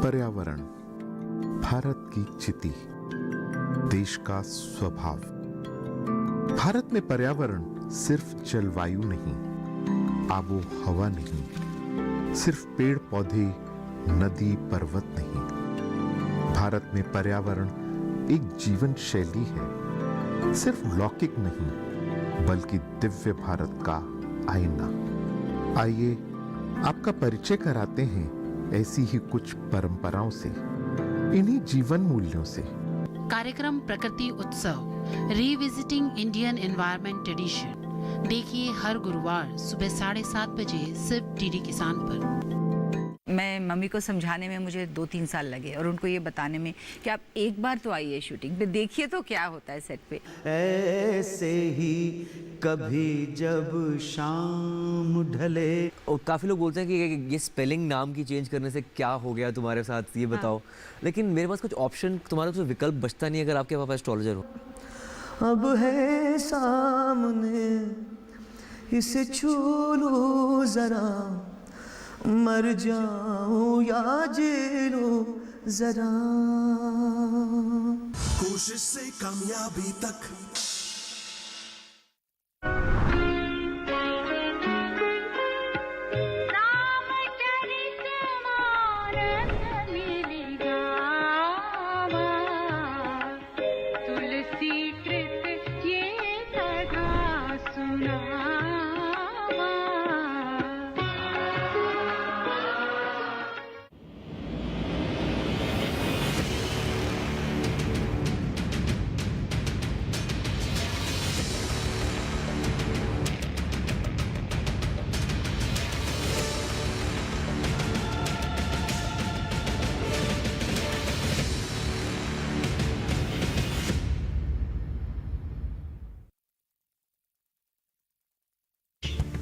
पर्यावरण, भारत की चिति, देश का स्वभाव। भारत में पर्यावरण सिर्फ जलवायु नहीं, आबो हवा नहीं, सिर्फ पेड़ पौधे, नदी पर्वत नहीं। भारत में पर्यावरण एक जीवन शैली है, सिर्फ लौकिक नहीं बल्कि दिव्य भारत का आईना। आइए आपका परिचय कराते हैं ऐसी ही कुछ परंपराओं से, इन्हीं जीवन मूल्यों से। कार्यक्रम प्रकृति उत्सव रिविजिटिंग इंडियन एनवायरनमेंट ट्रेडिशन देखिए हर गुरुवार सुबह 7:30 बजे सिर्फ डीडी किसान पर। मैं मम्मी को समझाने में मुझे 2-3 साल लगे और उनको ये बताने में कि आप एक बार तो आइए शूटिंग पे, देखिए तो क्या होता है सेट पे। ऐसे ही कभी जब शाम ढले। और काफ़ी लोग बोलते हैं कि ये स्पेलिंग नाम की चेंज करने से क्या हो गया तुम्हारे साथ, ये बताओ। लेकिन मेरे पास कुछ ऑप्शन, तुम्हारा कुछ विकल्प बचता नहीं अगर आपके पास एस्ट्रोलॉजर हो। अब है सामने इसे छू लो जरा, मर जाऊं या जी लूं जरा। कोशिश से कामयाबी तक।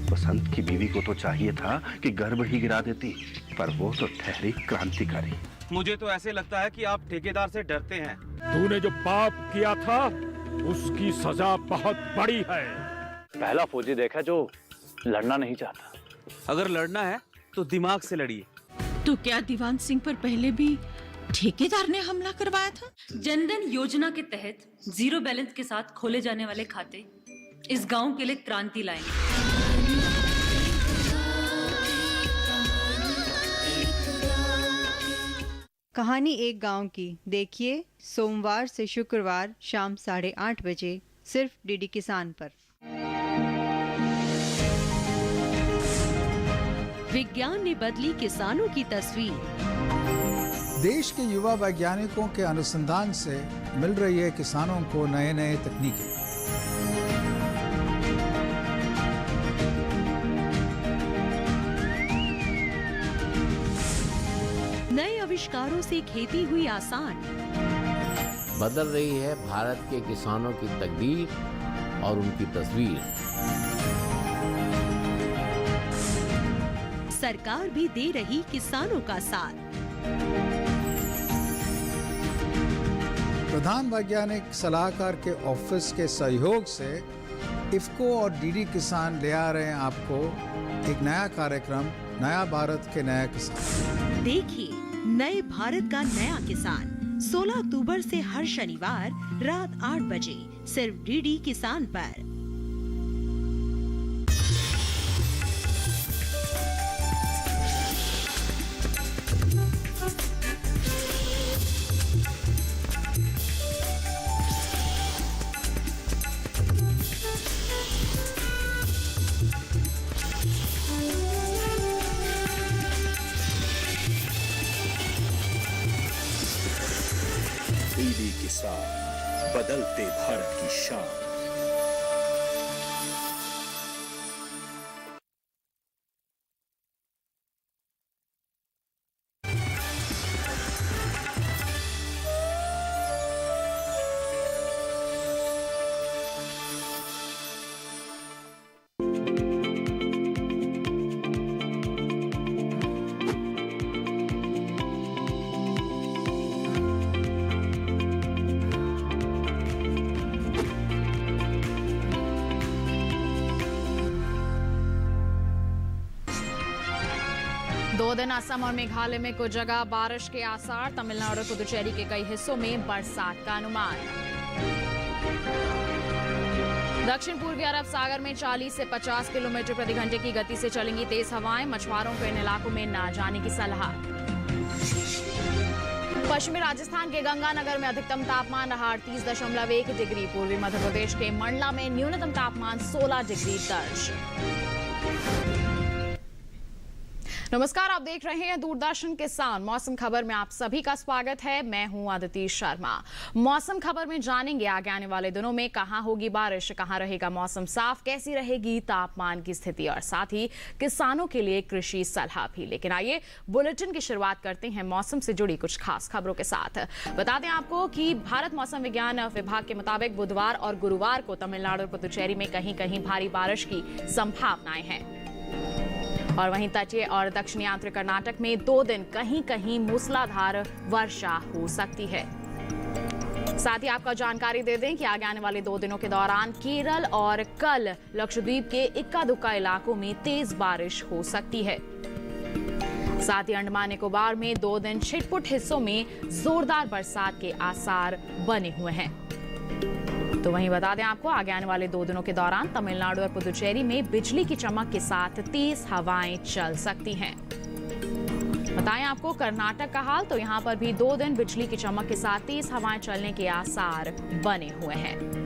बसंत की बीवी को तो चाहिए था कि गर्भ ही गिरा देती, पर वो तो ठहरी क्रांतिकारी। मुझे तो ऐसे लगता है कि आप ठेकेदार से डरते हैं। तूने जो पाप किया था उसकी सजा बहुत बड़ी है। पहला फौजी देखा जो लड़ना नहीं चाहता। अगर लड़ना है तो दिमाग से लड़िए। तो क्या दीवान सिंह पर पहले भी ठेकेदार ने हमला करवाया था? जनधन योजना के तहत 0 बैलेंस के साथ खोले जाने वाले खाते इस गांव के लिए क्रांति लाएंगे। कहानी एक गांव की देखिए सोमवार से शुक्रवार शाम 8:30 बजे सिर्फ डीडी किसान पर। विज्ञान ने बदली किसानों की तस्वीर। देश के युवा वैज्ञानिकों के अनुसंधान से मिल रही है किसानों को नए नए तकनीकें। नए आविष्कारों से खेती हुई आसान। बदल रही है भारत के किसानों की तकदीर और उनकी तस्वीर। सरकार भी दे रही किसानों का साथ। प्रधान वैज्ञानिक सलाहकार के ऑफिस के सहयोग से इफ्को और डीडी किसान ले आ रहे हैं आपको एक नया कार्यक्रम, नया भारत के नया किसान। देखिए नए भारत का नया किसान 16 अक्टूबर से हर शनिवार रात 8 बजे सिर्फ डीडी किसान पर। डीडी किसान, बदलते भारत की शान। 2 दिन असम और मेघालय में कुछ जगह बारिश के आसार, तमिलनाडु और पुदुचेरी के कई हिस्सों में बरसात का अनुमान। दक्षिण पूर्वी अरब सागर में 40 से 50 किलोमीटर प्रति घंटे की गति से चलेंगी तेज हवाएं, मछुआरों को इन इलाकों में न जाने की सलाह। पश्चिमी राजस्थान के गंगानगर में अधिकतम तापमान रहा 38.1 डिग्री, पूर्वी मध्य प्रदेश के मंडला में न्यूनतम तापमान 16 डिग्री दर्ज। नमस्कार, आप देख रहे हैं दूरदर्शन किसान। मौसम खबर में आप सभी का स्वागत है। मैं हूं अदिति शर्मा। मौसम खबर में जानेंगे आगे आने वाले दिनों में कहां होगी बारिश, कहां रहेगा मौसम साफ, कैसी रहेगी तापमान की स्थिति और साथ ही किसानों के लिए कृषि सलाह भी। लेकिन आइए बुलेटिन की शुरुआत करते हैं मौसम से जुड़ी कुछ खास खबरों के साथ। बता दें आपको कि भारत मौसम विज्ञान विभाग के मुताबिक बुधवार और गुरुवार को तमिलनाडु और पुदुचेरी में कहीं कहीं भारी बारिश की संभावनाएं हैं और वहीं तटीय और दक्षिणी आंतरिक कर्नाटक में 2 दिन कहीं कहीं मूसलाधार वर्षा हो सकती है। साथ ही आपको जानकारी दे दें कि आगे आने वाले 2 दिनों के दौरान केरल और कल लक्षद्वीप के इक्का दुक्का इलाकों में तेज बारिश हो सकती है। साथ ही अंडमान निकोबार में 2 दिन छिटपुट हिस्सों में जोरदार बरसात के आसार बने हुए हैं। तो वहीं बता दें आपको आगे आने वाले 2 दिनों के दौरान तमिलनाडु और पुदुचेरी में बिजली की चमक के साथ तेज हवाएं चल सकती हैं। बताएं आपको कर्नाटक का हाल, तो यहां पर भी 2 दिन बिजली की चमक के साथ तेज हवाएं चलने के आसार बने हुए हैं।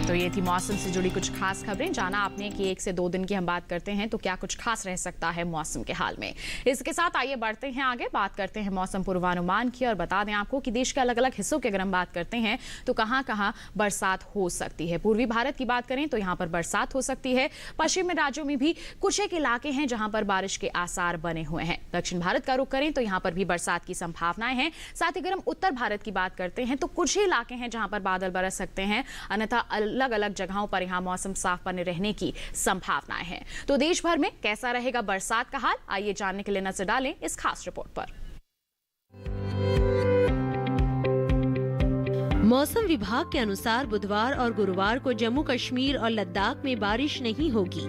तो ये थी मौसम से जुड़ी कुछ खास खबरें। जाना आपने कि 1 से 2 दिन की हम बात करते हैं तो क्या कुछ खास रह सकता है मौसम के हाल में। इसके साथ आइए बढ़ते हैं आगे, बात करते हैं मौसम पूर्वानुमान की और बता दें आपको कि देश के अलग अलग हिस्सों की अगर हम बात करते हैं तो कहां कहां बरसात हो सकती है। पूर्वी भारत की बात करें तो यहां पर बरसात हो सकती है। पश्चिमी राज्यों में भी कुछ एक इलाके हैं जहां पर बारिश के आसार बने हुए हैं। दक्षिण भारत का रुख करें तो यहां पर भी बरसात की संभावनाएं हैं। साथ ही अगर हम उत्तर भारत की बात करते हैं तो कुछ ही इलाके हैं जहां पर बादल बरस सकते हैं, अन्यथा अलग अलग जगहों पर यहां मौसम साफ बने रहने की संभावनाएं हैं। तो देश भर में कैसा रहेगा बरसात का हाल, आइए जानने के लिए नजर डालें इस खास रिपोर्ट पर। मौसम विभाग के अनुसार बुधवार और गुरुवार को जम्मू कश्मीर और लद्दाख में बारिश नहीं होगी।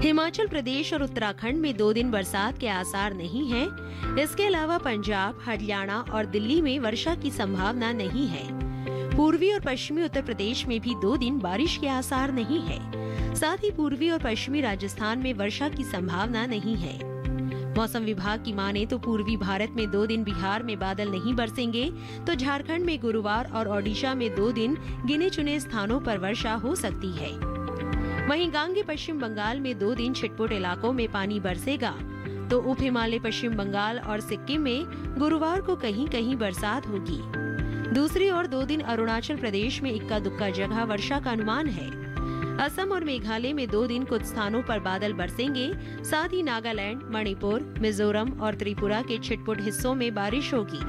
हिमाचल प्रदेश और उत्तराखंड में 2 दिन बरसात के आसार नहीं हैं। इसके अलावा पंजाब, हरियाणा और दिल्ली में वर्षा की संभावना नहीं है। पूर्वी और पश्चिमी उत्तर प्रदेश में भी 2 दिन बारिश के आसार नहीं है। साथ ही पूर्वी और पश्चिमी राजस्थान में वर्षा की संभावना नहीं है। मौसम विभाग की माने तो पूर्वी भारत में 2 दिन बिहार में बादल नहीं बरसेंगे, तो झारखंड में गुरुवार और ओडिशा में 2 दिन गिने चुने स्थानों पर वर्षा हो सकती है। वहीं गांगे पश्चिम बंगाल में 2 दिन छिटपुट इलाकों में पानी बरसेगा, तो उप हिमालय पश्चिम बंगाल और सिक्किम में गुरुवार को कहीं कहीं बरसात होगी। दूसरी ओर 2 दिन अरुणाचल प्रदेश में इक्का दुक्का जगह वर्षा का अनुमान है। असम और मेघालय में 2 दिन कुछ स्थानों पर बादल बरसेंगे। साथ ही नागालैंड, मणिपुर, मिजोरम और त्रिपुरा के छिटपुट हिस्सों में बारिश होगी।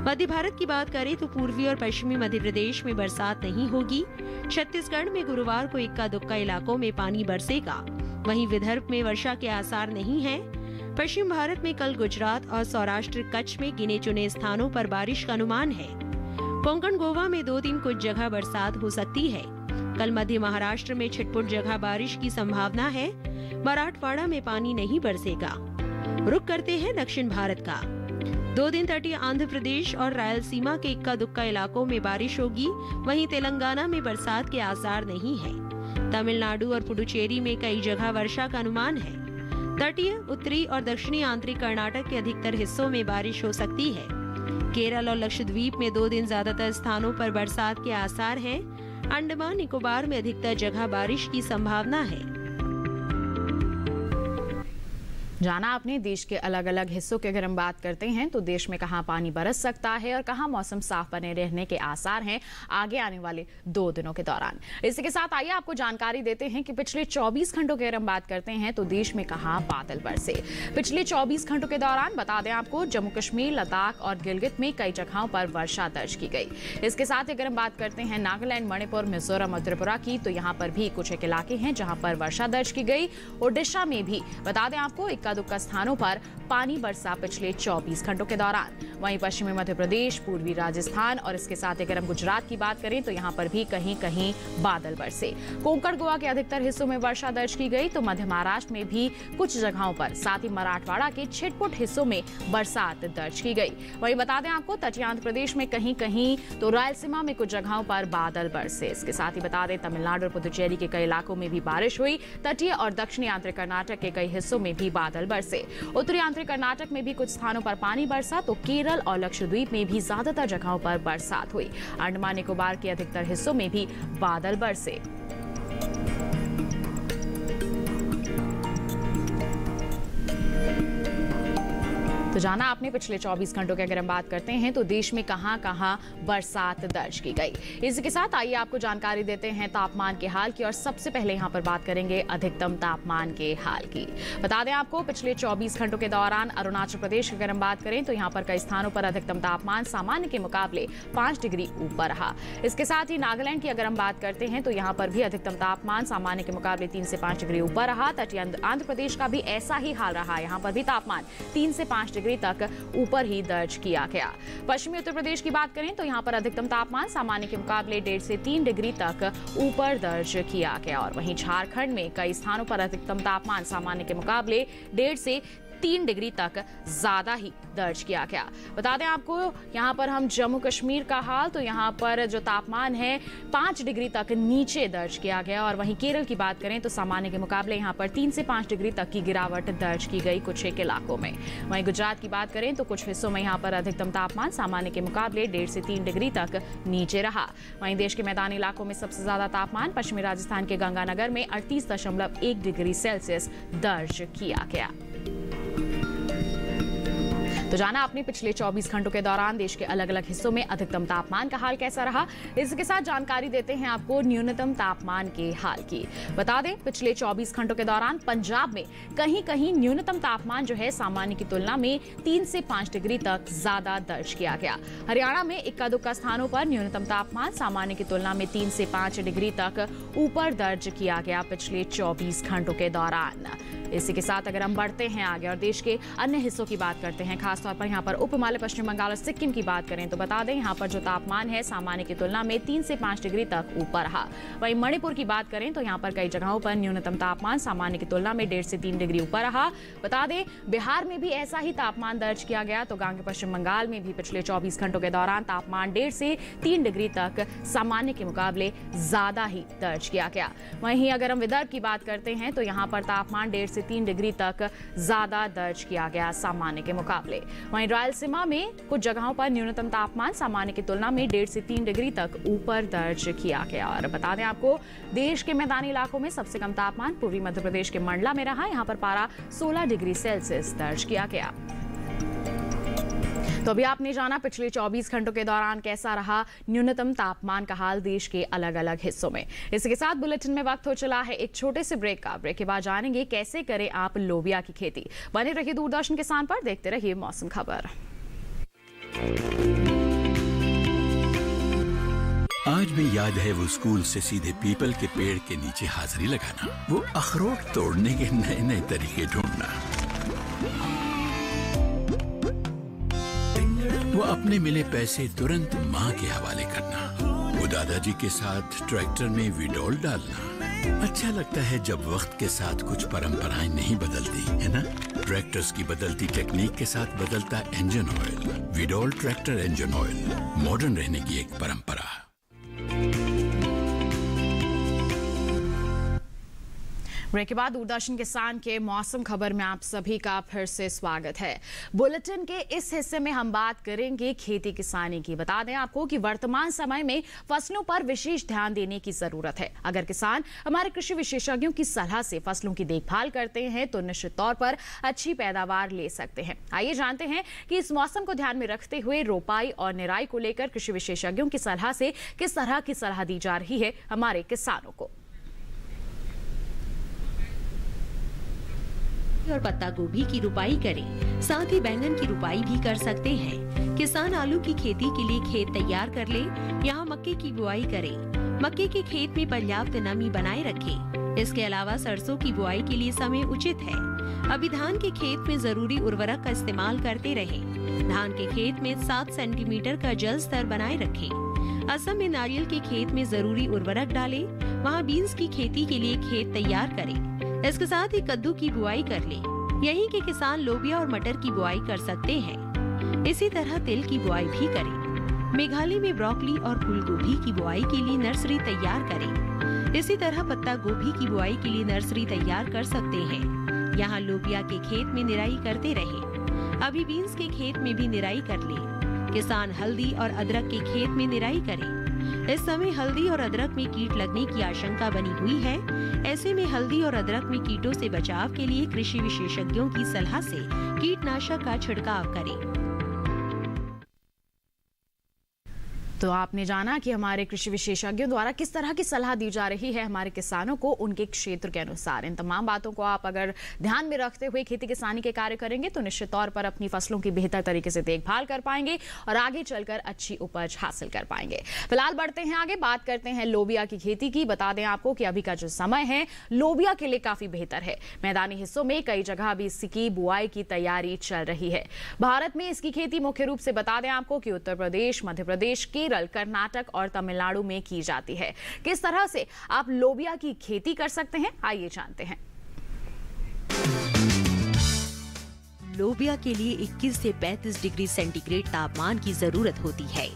मध्य भारत की बात करें तो पूर्वी और पश्चिमी मध्य प्रदेश में बरसात नहीं होगी। छत्तीसगढ़ में गुरुवार को इक्का दुक्का इलाकों में पानी बरसेगा। वहीं विदर्भ में वर्षा के आसार नहीं है। पश्चिम भारत में कल गुजरात और सौराष्ट्र कच्छ में गिने चुने स्थानों पर बारिश का अनुमान है। कोंकण गोवा में 2 दिन कुछ जगह बरसात हो सकती है। कल मध्य महाराष्ट्र में छिटपुट जगह बारिश की संभावना है। मराठवाड़ा में पानी नहीं बरसेगा। रुक करते हैं दक्षिण भारत का। 2 दिन तटीय आंध्र प्रदेश और रायलसीमा के इक्का दुक्का इलाकों में बारिश होगी। वहीं तेलंगाना में बरसात के आसार नहीं है। तमिलनाडु और पुडुचेरी में कई जगह वर्षा का अनुमान है। तटीय, उत्तरी और दक्षिणी आंतरिक कर्नाटक के अधिकतर हिस्सों में बारिश हो सकती है। केरल और लक्षद्वीप में 2 दिन ज्यादातर स्थानों पर बरसात के आसार हैं। अंडमान निकोबार में अधिकतर जगह बारिश की संभावना है। जाना आपने देश के अलग अलग हिस्सों की अगर हम बात करते हैं तो देश में कहां पानी बरस सकता है और कहां मौसम साफ बने रहने के आसार हैं आगे आने वाले 2 दिनों के दौरान। इसी के साथ आइए आपको जानकारी देते हैं कि पिछले 24 घंटों की अगर हम बात करते हैं तो देश में कहां बादल बरसे। पिछले 24 घंटों के दौरान बता दें आपको जम्मू कश्मीर, लद्दाख और गिलगित में कई जगहों पर वर्षा दर्ज की गई। इसके साथ अगर हम बात करते हैं नागालैंड, मणिपुर, मिजोरम और त्रिपुरा की, तो यहाँ पर भी कुछ एक इलाके हैं जहाँ पर वर्षा दर्ज की गई। ओडिशा में भी बता दें आपको इक्का दुक्का स्थानों पर पानी बरसा पिछले 24 घंटों के दौरान। वहीं पश्चिमी मध्य प्रदेश, पूर्वी राजस्थान और इसके साथ अगर हम गुजरात की बात करें तो यहाँ पर भी कहीं कहीं बादल बरसे। कोंकण गोवा के अधिकतर हिस्सों में वर्षा दर्ज की गई तो मध्य महाराष्ट्र में भी कुछ जगहों पर, साथ ही मराठवाड़ा के छिटपुट हिस्सों में बरसात दर्ज की गई। वहीं बता दें आपको तटीय आंध्र प्रदेश में कहीं कहीं तो रायलसीमा में कुछ जगहों पर बादल बरसे। इसके साथ ही बता दें तमिलनाडु और पुदुचेरी के कई इलाकों में भी बारिश हुई। तटीय और दक्षिणी आंध्र कर्नाटक के कई हिस्सों में भी बादल बरसे। उत्तरी आंध्र कर्नाटक में भी कुछ स्थानों पर पानी बरसा तो केरल और लक्षद्वीप में भी ज्यादातर जगहों पर बरसात हुई। अंडमान निकोबार के अधिकतर हिस्सों में भी बादल बरसे। तो जाना आपने पिछले 24 घंटों की अगर हम बात करते हैं तो देश में कहां-कहां बरसात दर्ज की गई। इसी के साथ आइए आपको जानकारी देते हैं तापमान के हाल की और सबसे पहले यहां पर बात करेंगे अधिकतम तापमान के हाल की। बता दें आपको पिछले 24 घंटों के दौरान अरुणाचल प्रदेश की अगर हम बात करें तो यहां पर कई स्थानों पर अधिकतम तापमान सामान्य के मुकाबले 5 डिग्री ऊपर रहा। इसके साथ ही नागालैंड की अगर हम बात करते हैं तो यहां पर भी अधिकतम तापमान सामान्य के मुकाबले 3 से 5 डिग्री ऊपर रहा। तटीय आंध्र प्रदेश का भी ऐसा ही हाल रहा। यहां पर भी तापमान 3 से 5 डिग्री तक ऊपर ही दर्ज किया गया। पश्चिमी उत्तर प्रदेश की बात करें तो यहां पर अधिकतम तापमान सामान्य के मुकाबले 1.5 से 3 डिग्री तक ऊपर दर्ज किया गया और वहीं झारखंड में कई स्थानों पर अधिकतम तापमान सामान्य के मुकाबले 1.5 से 3 डिग्री तक ज्यादा ही दर्ज किया गया। बता दें आपको यहाँ पर हम जम्मू कश्मीर का हाल तो यहाँ पर जो तापमान है 5 डिग्री तक नीचे दर्ज किया गया और वहीं केरल की बात करें तो सामान्य के मुकाबले यहाँ पर 3 से 5 डिग्री तक की गिरावट दर्ज की गई कुछ एक इलाकों में। वहीं गुजरात की बात करें तो कुछ हिस्सों में यहाँ पर अधिकतम तापमान सामान्य के मुकाबले 1.5 से 3 डिग्री तक नीचे रहा। वहीं देश के मैदानी इलाकों में सबसे ज्यादा तापमान पश्चिमी राजस्थान के गंगानगर में 38.1 डिग्री सेल्सियस दर्ज किया गया। तो जाना आपने पिछले 24 घंटों के दौरान देश के अलग अलग हिस्सों में अधिकतम तापमान का हाल कैसा रहा। इसके साथ जानकारी देते हैं आपको न्यूनतम तापमान के हाल की। बता दें पिछले 24 घंटों के दौरान पंजाब में कहीं कहीं न्यूनतम तापमान जो है सामान्य की तुलना में 3 से 5 डिग्री तक ज्यादा दर्ज किया गया। हरियाणा में इक्का दुक्का स्थानों पर न्यूनतम तापमान सामान्य की तुलना में 3 से 5 डिग्री तक ऊपर दर्ज किया गया पिछले 24 घंटों के दौरान। इसी के साथ अगर हम बढ़ते हैं आगे और देश के अन्य हिस्सों की बात करते हैं, खासतौर पर यहाँ पर उप हिमालय पश्चिम बंगाल और सिक्किम की बात करें तो बता दें यहाँ पर जो तापमान है सामान्य की तुलना में 3 से 5 डिग्री तक ऊपर रहा। वहीं मणिपुर की बात करें तो यहाँ पर कई जगहों पर न्यूनतम तापमान सामान्य की तुलना में 1.5 से 3 डिग्री ऊपर रहा। बता दें बिहार में भी ऐसा ही तापमान दर्ज किया गया तो गांगे पश्चिम बंगाल में भी पिछले 24 घंटों के दौरान तापमान 1.5 से 3 डिग्री तक सामान्य के मुकाबले ज्यादा ही दर्ज किया गया। वहीं अगर हम विदर्भ की बात करते हैं तो यहाँ पर तापमान 1.5 से 3 डिग्री तक ज्यादा दर्ज किया गया सामान्य के मुकाबले। वहीं रायलसीमा में कुछ जगहों पर न्यूनतम तापमान सामान्य की तुलना में 1.5 से 3 डिग्री तक ऊपर दर्ज किया गया। और बता दें आपको देश के मैदानी इलाकों में सबसे कम तापमान पूर्वी मध्य प्रदेश के मंडला में रहा। यहाँ पर पारा 16 डिग्री सेल्सियस दर्ज किया गया। तो अभी आपने जाना पिछले 24 घंटों के दौरान कैसा रहा न्यूनतम तापमान का हाल देश के अलग अलग हिस्सों में। इसके साथ बुलेटिन में वक्त हो चला है एक छोटे से ब्रेक का। ब्रेक के बाद जानेंगे कैसे करें आप लोबिया की खेती। बने रहिए दूरदर्शन किसान पर, देखते रहिए मौसम खबर। आज भी याद है वो स्कूल से सीधे पीपल के पेड़ के नीचे हाजिरी लगाना, वो अखरोट तोड़ने के नए नए तरीके ढूंढना, वो अपने मिले पैसे तुरंत माँ के हवाले करना, वो दादाजी के साथ ट्रैक्टर में विडोल डालना। अच्छा लगता है जब वक्त के साथ कुछ परंपराएं नहीं बदलती, है ना? ट्रैक्टर्स की बदलती टेक्निक के साथ बदलता engine oil. Veedol tractor engine oil, modern रहने की एक परंपरा। ब्रेक के बाद दूरदर्शन किसान के मौसम खबर में आप सभी का फिर से स्वागत है। बुलेटिन के इस हिस्से में हम बात करेंगे खेती किसानी की। बता दें आपको कि वर्तमान समय में फसलों पर विशेष ध्यान देने की जरूरत है। अगर किसान हमारे कृषि विशेषज्ञों की सलाह से फसलों की देखभाल करते हैं तो निश्चित तौर पर अच्छी पैदावार ले सकते हैं। आइए जानते हैं कि इस मौसम को ध्यान में रखते हुए रोपाई और निराई को लेकर कृषि विशेषज्ञों की सलाह से किस तरह की सलाह दी जा रही है हमारे किसानों को। और पत्ता गोभी की रुपाई करें, साथ ही बैंगन की रुपाई भी कर सकते हैं। किसान आलू की खेती के लिए खेत तैयार कर ले, यहाँ मक्के की बुआई करें। मक्के के खेत में पर्याप्त नमी बनाए रखें। इसके अलावा सरसों की बुआई के लिए समय उचित है। अभी धान के खेत में जरूरी उर्वरक का इस्तेमाल करते रहें। धान के खेत में 7 सेंटीमीटर का जल स्तर बनाए रखें। असम में नारियल के खेत में जरूरी उर्वरक डालें। वहाँ बीन्स की खेती के लिए खेत तैयार करें। इसके साथ ही कद्दू की बुआई कर लें। यहीं के किसान लोबिया और मटर की बुआई कर सकते हैं। इसी तरह तिल की बुआई भी करें। मेघालय में ब्रोकली और फूल गोभी की बुआई के लिए नर्सरी तैयार करें। इसी तरह पत्ता गोभी की बुआई के लिए नर्सरी तैयार कर सकते हैं। यहाँ लोबिया के खेत में निराई करते रहें। अभी बीन्स के खेत में भी निराई कर लें। किसान हल्दी और अदरक के खेत में निराई करें। इस समय हल्दी और अदरक में कीट लगने की आशंका बनी हुई है। ऐसे में हल्दी और अदरक में कीटों से बचाव के लिए कृषि विशेषज्ञों की सलाह से कीटनाशक का छिड़काव करें। तो आपने जाना कि हमारे कृषि विशेषज्ञों द्वारा किस तरह की सलाह दी जा रही है हमारे किसानों को उनके क्षेत्र के अनुसार। इन तमाम बातों को आप अगर ध्यान में रखते हुए खेती किसानी के कार्य करेंगे तो निश्चित तौर पर अपनी फसलों की बेहतर तरीके से देखभाल कर पाएंगे और आगे चलकर अच्छी उपज हासिल कर पाएंगे। फिलहाल बढ़ते हैं आगे, बात करते हैं लोबिया की खेती की। बता दें आपको कि अभी का जो समय है लोबिया के लिए काफी बेहतर है। मैदानी हिस्सों में कई जगह अभी इसकी बुआई की तैयारी चल रही है। भारत में इसकी खेती मुख्य रूप से बता दें आपको कि उत्तर प्रदेश, मध्य प्रदेश, केरल, कर्नाटक और तमिलनाडु में की जाती है। किस तरह से आप लोबिया की खेती कर सकते हैं, आइए जानते हैं। लोबिया के लिए 21 से 35 डिग्री सेंटीग्रेड तापमान की जरूरत होती है।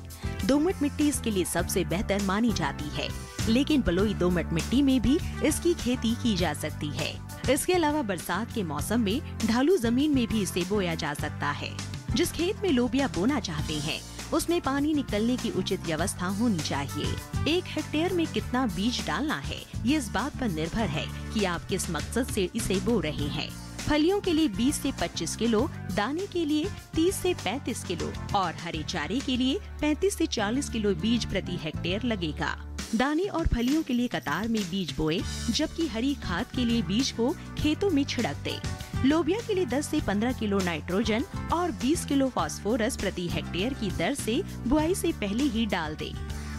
दोमट मिट्टी इसके लिए सबसे बेहतर मानी जाती है, लेकिन बलुई दोमट मिट्टी में भी इसकी खेती की जा सकती है। इसके अलावा बरसात के मौसम में ढालू जमीन में भी इसे बोया जा सकता है। जिस खेत में लोबिया बोना चाहते हैं उसमें पानी निकलने की उचित व्यवस्था होनी चाहिए। 1 हेक्टेयर में कितना बीज डालना है ये इस बात पर निर्भर है कि आप किस मकसद से इसे बो रहे हैं। फलियों के लिए 20 से 25 किलो, दाने के लिए 30 से 35 किलो और हरे चारे के लिए 35 से 40 किलो बीज प्रति हेक्टेयर लगेगा। दाने और फलियों के लिए कतार में बीज बोए, जबकि हरी खाद के लिए बीज को खेतों में छिड़क दे। लोबिया के लिए 10 से 15 किलो नाइट्रोजन और 20 किलो फास्फोरस प्रति हेक्टेयर की दर से बुआई से पहले ही डाल दे।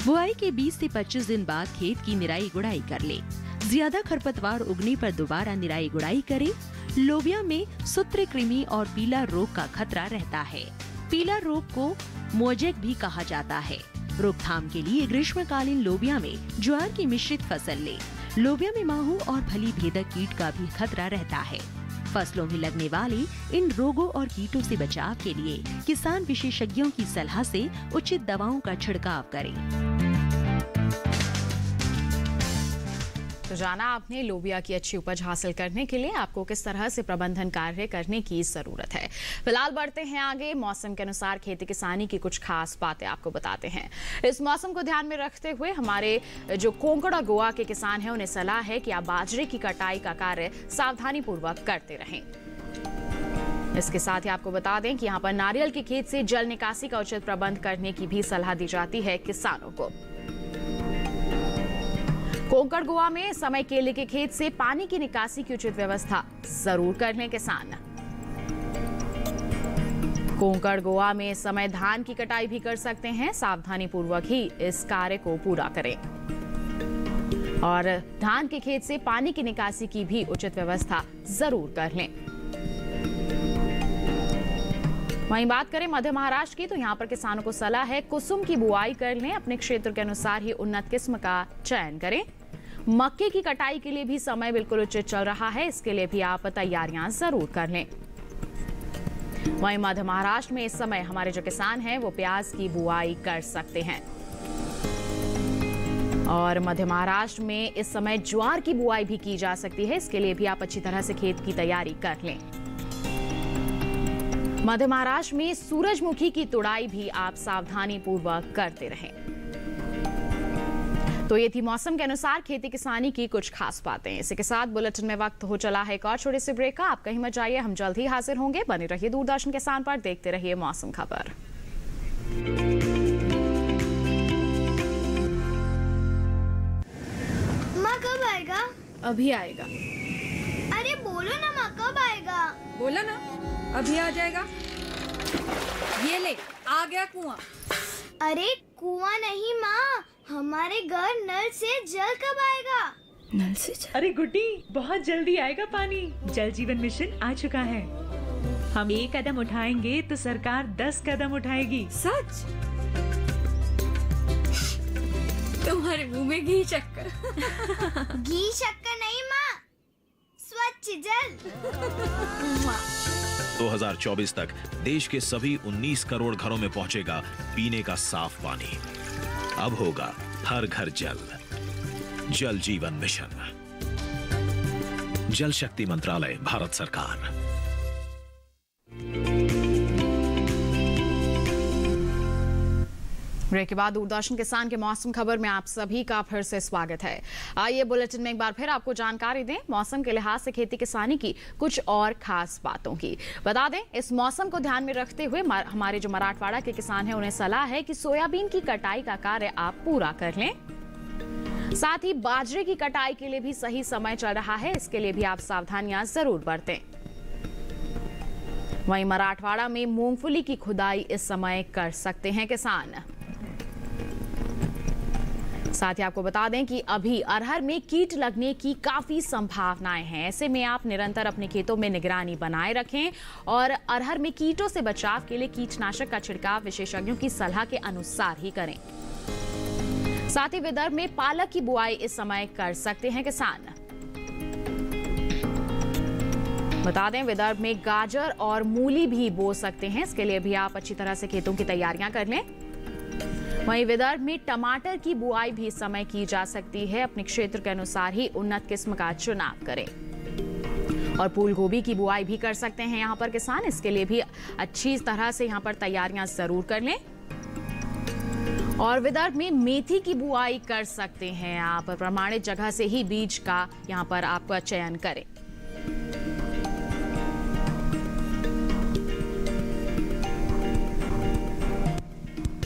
बुआई के 20 से 25 दिन बाद खेत की निराई गुड़ाई कर ले। ज्यादा खरपतवार उगने पर दोबारा निराई गुड़ाई करें। लोबिया में सूत्रकृमि और पीला रोग का खतरा रहता है। पीला रोग को मोजेक भी कहा जाता है। रोकथाम के लिए ग्रीष्मकालीन लोबिया में ज्वार की मिश्रित फसल ले। लोबिया में माहू और फली भेदक कीट का भी खतरा रहता है। फसलों में लगने वाले इन रोगों और कीटों से बचाव के लिए किसान विशेषज्ञों की सलाह से उचित दवाओं का छिड़काव करें। तो जाना आपने लोबिया की अच्छी उपज हासिल करने के लिए आपको किस तरह से प्रबंधन कार्य करने की जरूरत है। फिलहाल बढ़ते हैं आगे, मौसम के अनुसार खेती किसानी की कुछ खास बातें आपको बताते हैं। इस मौसम को ध्यान में रखते हुए हमारे जो कोंकण और गोवा के किसान हैं उन्हें सलाह है कि आप बाजरे की कटाई का कार्य सावधानी पूर्वक करते रहें। इसके साथ ही आपको बता दें कि यहाँ पर नारियल के खेत से जल निकासी का उचित प्रबंध करने की भी सलाह दी जाती है किसानों को। कोंकण गोवा में समय केले के खेत से पानी की निकासी की उचित व्यवस्था जरूर कर लें किसान। कोंकण गोवा में इस समय धान की कटाई भी कर सकते हैं, सावधानी पूर्वक ही इस कार्य को पूरा करें और धान के खेत से पानी की निकासी की भी उचित व्यवस्था जरूर कर लें। वहीं बात करें मध्य महाराष्ट्र की तो यहाँ पर किसानों को सलाह है कुसुम की बुआई कर लें। अपने क्षेत्र के अनुसार ही उन्नत किस्म का चयन करें। मक्के की कटाई के लिए भी समय बिल्कुल उचित चल रहा है, इसके लिए भी आप तैयारियां जरूर कर लें। वहीं मध्य महाराष्ट्र में इस समय हमारे जो किसान हैं वो प्याज की बुआई कर सकते हैं और मध्य महाराष्ट्र में इस समय ज्वार की बुआई भी की जा सकती है, इसके लिए भी आप अच्छी तरह से खेत की तैयारी कर लें। मध्य महाराष्ट्र में सूरजमुखी की तुड़ाई भी आप सावधानी पूर्वक करते रहें। तो ये थी मौसम के अनुसार खेती किसानी की कुछ खास बातें। इसी के साथ बुलेटिन में वक्त हो चला है एक और छोटे से ब्रेक का। आप कहीं मत जाइए, हम जल्द ही हाजिर होंगे। बने रहिए दूरदर्शन किसान पर, देखते रहिए मौसम खबर। माँ कब आएगा? अभी आएगा। अरे बोलो ना माँ कब आएगा? बोला ना अभी आ जाएगा। ये ले आ गया कुआं। अरे कुआं नहीं माँ, हमारे घर नल से जल कब आएगा? नल से चल। अरे गुड्डी, बहुत जल्दी आएगा पानी। जल जीवन मिशन आ चुका है। हम 1 कदम उठाएंगे तो सरकार 10 कदम उठाएगी। सच? तुम्हारे मुंह में घी शक्कर। घी शक्कर नहीं माँ, स्वच्छ जल। 2024 तक देश के सभी 19 करोड़ घरों में पहुंचेगा पीने का साफ पानी। अब होगा हर घर जल। जल जीवन मिशन, जल शक्ति मंत्रालय, भारत सरकार। ब्रेक के बाद दूरदर्शन किसान के मौसम खबर में आप सभी का फिर से स्वागत है। आइए बुलेटिन में एक बार फिर आपको जानकारी दें मौसम के लिहाज से खेती किसानी की कुछ और खास बातों की। बता दें, इस मौसम को ध्यान में रखते हुए हमारे जो मराठवाड़ा के किसान हैं उन्हें सलाह है कि सोयाबीन की कटाई का कार्य आप पूरा कर लें। साथ ही बाजरे की कटाई के लिए भी सही समय चल रहा है, इसके लिए भी आप सावधानियां जरूर बरतें। वहीं मराठवाड़ा में मूंगफली की खुदाई इस समय कर सकते हैं किसान। साथ ही आपको बता दें कि अभी अरहर में कीट लगने की काफी संभावनाएं हैं। ऐसे में आप निरंतर अपने खेतों में निगरानी बनाए रखें और अरहर में कीटों से बचाव के लिए कीटनाशक का छिड़काव विशेषज्ञों की सलाह के अनुसार ही करें। साथ ही विदर्भ में पालक की बुआई इस समय कर सकते हैं किसान। बता दें, विदर्भ में गाजर और मूली भी बो सकते हैं, इसके लिए भी आप अच्छी तरह से खेतों की तैयारियां कर लें। वहीं विदर्भ में टमाटर की बुआई भी इस समय की जा सकती है। अपने क्षेत्र के अनुसार ही उन्नत किस्म का चुनाव करें। और फूल गोभी की बुआई भी कर सकते हैं यहाँ पर किसान, इसके लिए भी अच्छी तरह से यहाँ पर तैयारियां जरूर कर लें। और विदर्भ में मेथी की बुआई कर सकते हैं आप। प्रमाणित जगह से ही बीज का यहाँ पर आपका चयन करें।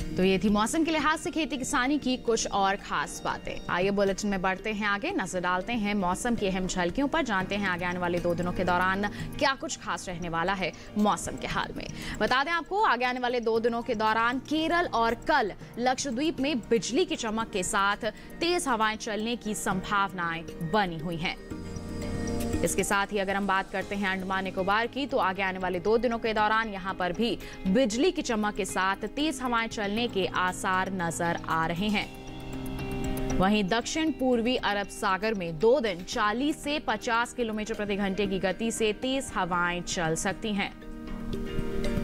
तो ये थी मौसम के लिहाज से खेती किसानी की कुछ और खास बातें। आइए बुलेटिन में बढ़ते हैं आगे, नजर डालते हैं मौसम की अहम झलकियों पर, जानते हैं आगे आने वाले 2 दिनों के दौरान क्या कुछ खास रहने वाला है मौसम के हाल में। बता दें आपको, आगे आने वाले 2 दिनों के दौरान केरल और कल लक्षद्वीप में बिजली की चमक के साथ तेज हवाएं चलने की संभावनाएं बनी हुई हैं। इसके साथ ही अगर हम बात करते हैं अंडमान निकोबार की, तो आगे आने वाले 2 दिनों के दौरान यहां पर भी बिजली की चमक के साथ तेज हवाएं चलने के आसार नजर आ रहे हैं। वहीं दक्षिण पूर्वी अरब सागर में 2 दिन 40 से 50 किलोमीटर प्रति घंटे की गति से तेज हवाएं चल सकती हैं।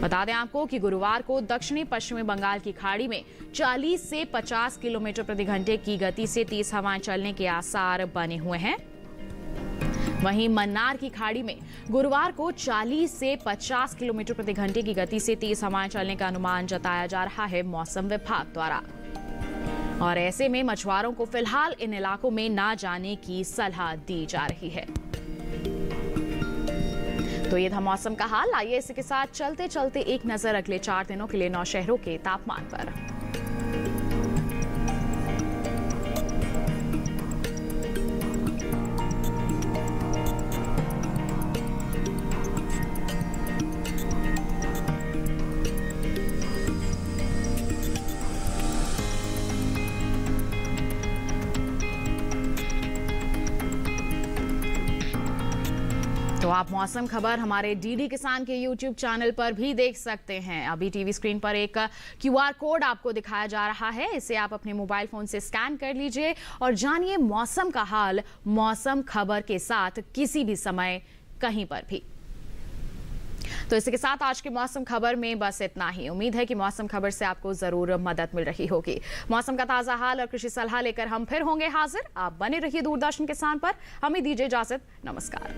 बता दें आपको कि गुरुवार को दक्षिणी पश्चिमी बंगाल की खाड़ी में 40 से 50 किलोमीटर प्रति घंटे की गति से तेज हवाएं चलने के आसार बने हुए हैं। वहीं मन्नार की खाड़ी में गुरुवार को 40 से 50 किलोमीटर प्रति घंटे की गति से तेज हवाएं चलने का अनुमान जताया जा रहा है मौसम विभाग द्वारा। और ऐसे में मछुआरों को फिलहाल इन इलाकों में ना जाने की सलाह दी जा रही है। तो ये था मौसम का हाल। आइए इसी के साथ चलते चलते एक नजर अगले 4 दिनों के लिए 9 शहरों के तापमान पर। तो आप मौसम खबर हमारे डीडी किसान के YouTube चैनल पर भी देख सकते हैं। अभी टीवी स्क्रीन पर एक QR कोड आपको दिखाया जा रहा है, इसे आप अपने मोबाइल फोन से स्कैन कर लीजिए और जानिए मौसम का हाल मौसम खबर के साथ किसी भी समय कहीं पर भी। तो इसी के साथ आज के मौसम खबर में बस इतना ही। उम्मीद है कि मौसम खबर से आपको जरूर मदद मिल रही होगी। मौसम का ताजा हाल और कृषि सलाह लेकर हम फिर होंगे हाजिर। आप बने रहिए दूरदर्शन किसान पर। हमें दीजिए इजाजत। नमस्कार।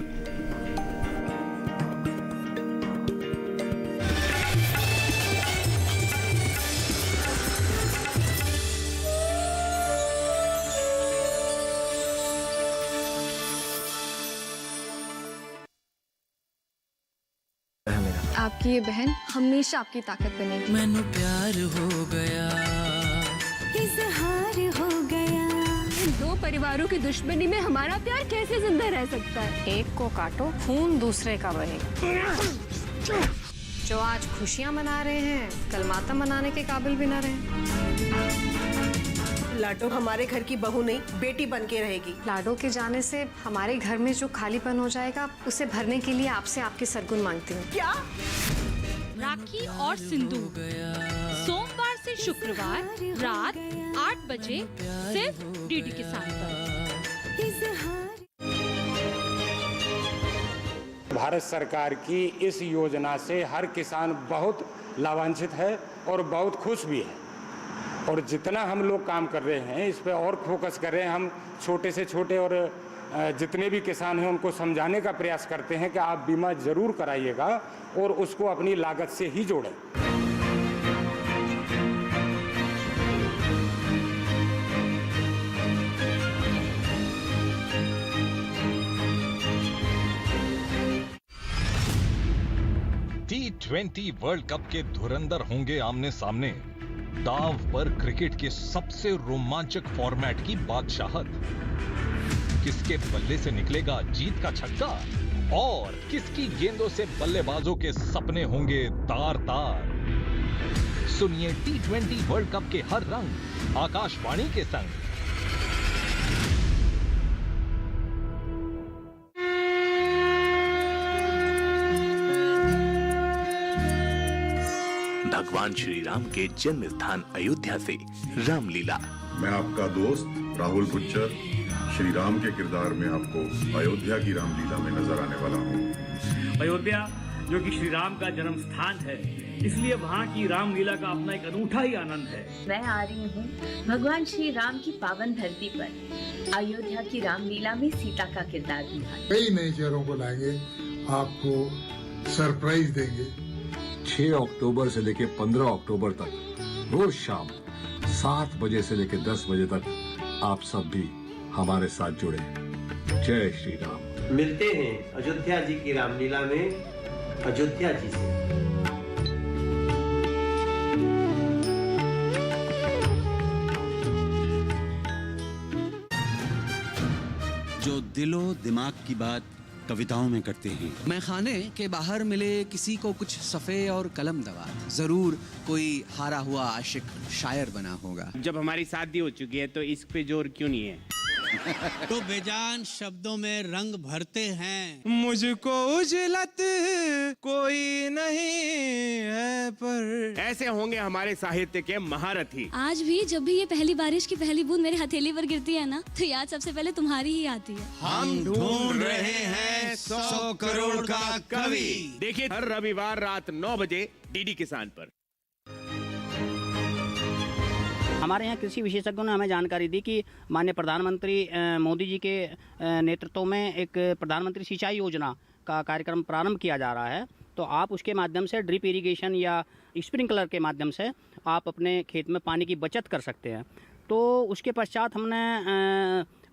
आपकी ये बहन हमेशा आपकी ताकत बनेगी। मैनू प्यार हो गया, इजहार हो गया। 2 परिवारों की दुश्मनी में हमारा प्यार कैसे जिंदा रह सकता है? एक को काटो, खून दूसरे का बहेगा। जो आज खुशियां मना रहे हैं, कल मातम मनाने के काबिल भी ना रहे। लाडो हमारे घर की बहू नहीं, बेटी बन के रहेगी। लाडो के जाने से हमारे घर में जो खालीपन हो जाएगा उसे भरने के लिए आपसे आपके सरगुन मांगती हूँ। क्या? राखी और सिंदूर सोमवार से शुक्रवार रात 8 बजे सिर्फ डीडी किसान पर। भारत सरकार की इस योजना से हर किसान बहुत लाभान्वित है और बहुत खुश भी है। और जितना हम लोग काम कर रहे हैं इस पे और फोकस कर रहे हैं। हम छोटे से छोटे और जितने भी किसान हैं उनको समझाने का प्रयास करते हैं कि आप बीमा जरूर कराइएगा और उसको अपनी लागत से ही जोड़ें। T20 वर्ल्ड कप के धुरंधर होंगे आमने सामने। दांव पर क्रिकेट के सबसे रोमांचक फॉर्मेट की बादशाहत। किसके बल्ले से निकलेगा जीत का छक्का और किसकी गेंदों से बल्लेबाजों के सपने होंगे तार तार। सुनिए T20 वर्ल्ड कप के हर रंग आकाशवाणी के संग। भगवान श्री राम के जन्म स्थान अयोध्या से रामलीला। मैं आपका दोस्त राहुल गुज्जर श्री राम के किरदार में आपको अयोध्या की रामलीला में नजर आने वाला हूँ। अयोध्या जो कि श्री राम का जन्म स्थान है, इसलिए वहाँ की रामलीला का अपना एक अनूठा ही आनंद है। मैं आ रही हूँ भगवान श्री राम की पावन धरती पर अयोध्या की रामलीला में सीता का किरदार निभाने। कई नए चेहरों को लाएंगे, आपको सरप्राइज देंगे। 6 अक्टूबर से लेकर 15 अक्टूबर तक रोज शाम 7 बजे से लेकर 10 बजे तक आप सब भी हमारे साथ जुड़े। जय श्री राम। मिलते हैं अयोध्या जी की रामलीला में अयोध्या जी से। जो दिलो दिमाग की बात कविताओं में करते हैं। मैं खाने के बाहर मिले किसी को कुछ सफ़े और कलम दवा, जरूर कोई हारा हुआ आशिक शायर बना होगा। जब हमारी शादी हो चुकी है तो इश्क पे जोर क्यों नहीं है? तो बेजान शब्दों में रंग भरते हैं। मुझको उजलत कोई नहीं है पर। ऐसे होंगे हमारे साहित्य के महारथी। आज भी जब भी ये पहली बारिश की पहली बूंद मेरे हथेली पर गिरती है ना, तो याद सबसे पहले तुम्हारी ही आती है। हम ढूंढ रहे हैं 100 करोड़ का कवि। देखिए हर रविवार रात 9 बजे डीडी किसान पर। हमारे यहाँ कृषि विशेषज्ञों ने हमें जानकारी दी कि माननीय प्रधानमंत्री मोदी जी के नेतृत्व में एक प्रधानमंत्री सिंचाई योजना का कार्यक्रम प्रारंभ किया जा रहा है। तो आप उसके माध्यम से ड्रिप इरिगेशन या स्प्रिंकलर के माध्यम से आप अपने खेत में पानी की बचत कर सकते हैं। तो उसके पश्चात हमने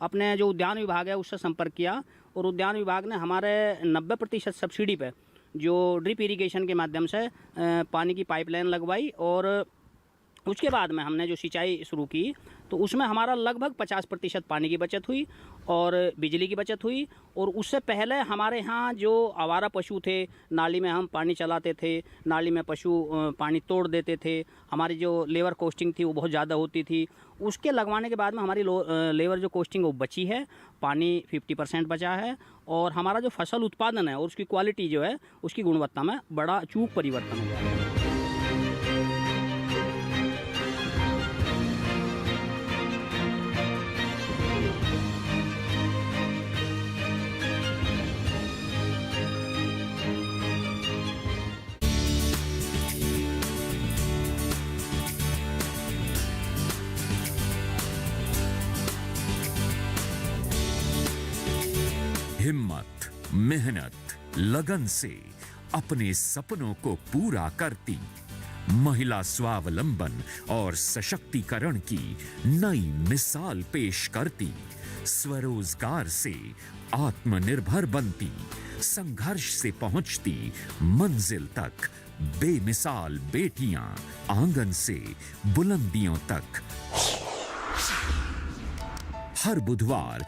अपने जो उद्यान विभाग है उससे संपर्क किया और उद्यान विभाग ने हमारे 90% सब्सिडी पे जो ड्रिप इरिगेशन के माध्यम से पानी की पाइपलाइन लगवाई और उसके बाद में हमने जो सिंचाई शुरू की तो उसमें हमारा लगभग 50% पानी की बचत हुई और बिजली की बचत हुई। और उससे पहले हमारे यहाँ जो आवारा पशु थे, नाली में हम पानी चलाते थे, नाली में पशु पानी तोड़ देते थे, हमारी जो लेबर कॉस्टिंग थी वो बहुत ज़्यादा होती थी। उसके लगवाने के बाद में हमारी लेबर जो कॉस्टिंग वो बची है, पानी 50% बचा है और हमारा जो फसल उत्पादन है और उसकी क्वालिटी जो है उसकी गुणवत्ता में बड़ा अचूक परिवर्तन हुआ है। हिम्मत, मेहनत, लगन से अपने सपनों को पूरा करती, महिला स्वावलंबन और सशक्तिकरण की नई मिसाल पेश करती, स्वरोजगार से आत्मनिर्भर बनती, संघर्ष से पहुंचती मंजिल तक, बेमिसाल बेटियां आंगन से बुलंदियों तक। हर बुधवार